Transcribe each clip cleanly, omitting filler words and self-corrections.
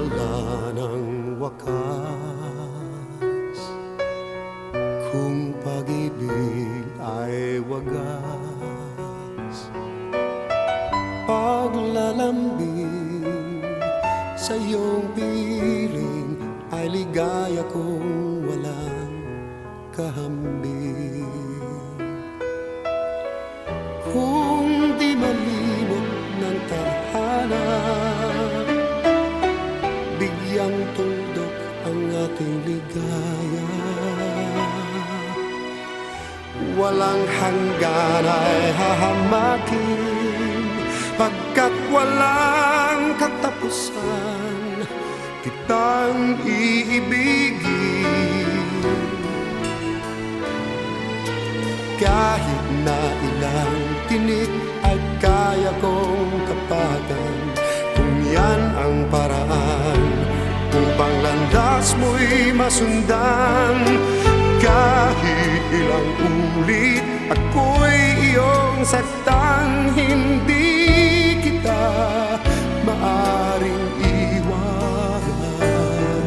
wala ng wakas, kung pag-ibig ay wagas, paglalambing sa iyong piling ay ligaya kung walang kahambing. Kung di malimot ng tadhana, bigyang tuldok ang ating ligaya. Walang hanggan ay hahamakin, pagkat walang katapusan kitang iibigin. Kahit na ilang tinik ay kaya kong kapagan, kung yan ang paraan upang landas mo'y masundan. Kahit ilang ulit ako'y iyong saktan, hindi kita maaring iwanan.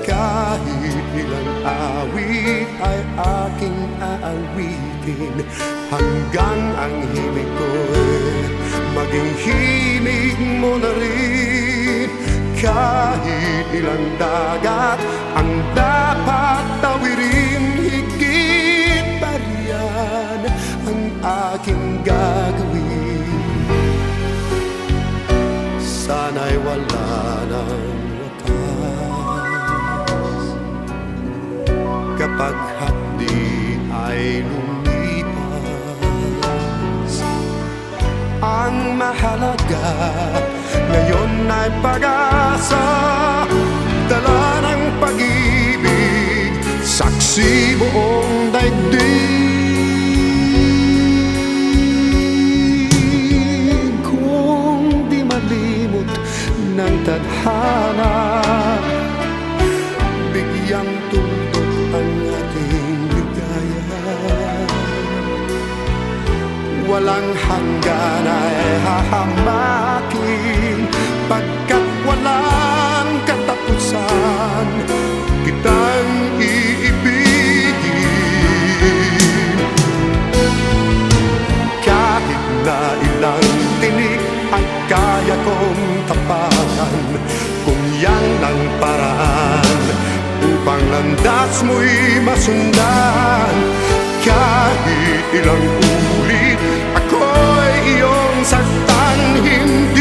Kahit ilang awit ay aking aawitin, hanggang ang himig ko'y maging himig mo na rin. Kahit ilang dagat ang dapat tawirin, higit pa riyan ang aking gagawin. Sana'y wala ng wakas, kapag hapdi ay lumipas. Ang mahalaga ngayon ay pag-asa, dala ng pag-ibig, saksi buong daigdig. Kung di malimot ng tadhana, bigyang tuldok ang ating ligaya. Walang hanggan ay hahamakin, pagkat walang katapusan kitang iibigin. Kahit na ilang tinik ay kaya kong tapakan, kung yan ang paraan upang landas mo'y masundan. Kahit ilang ulit ako'y iyong saktan, hindi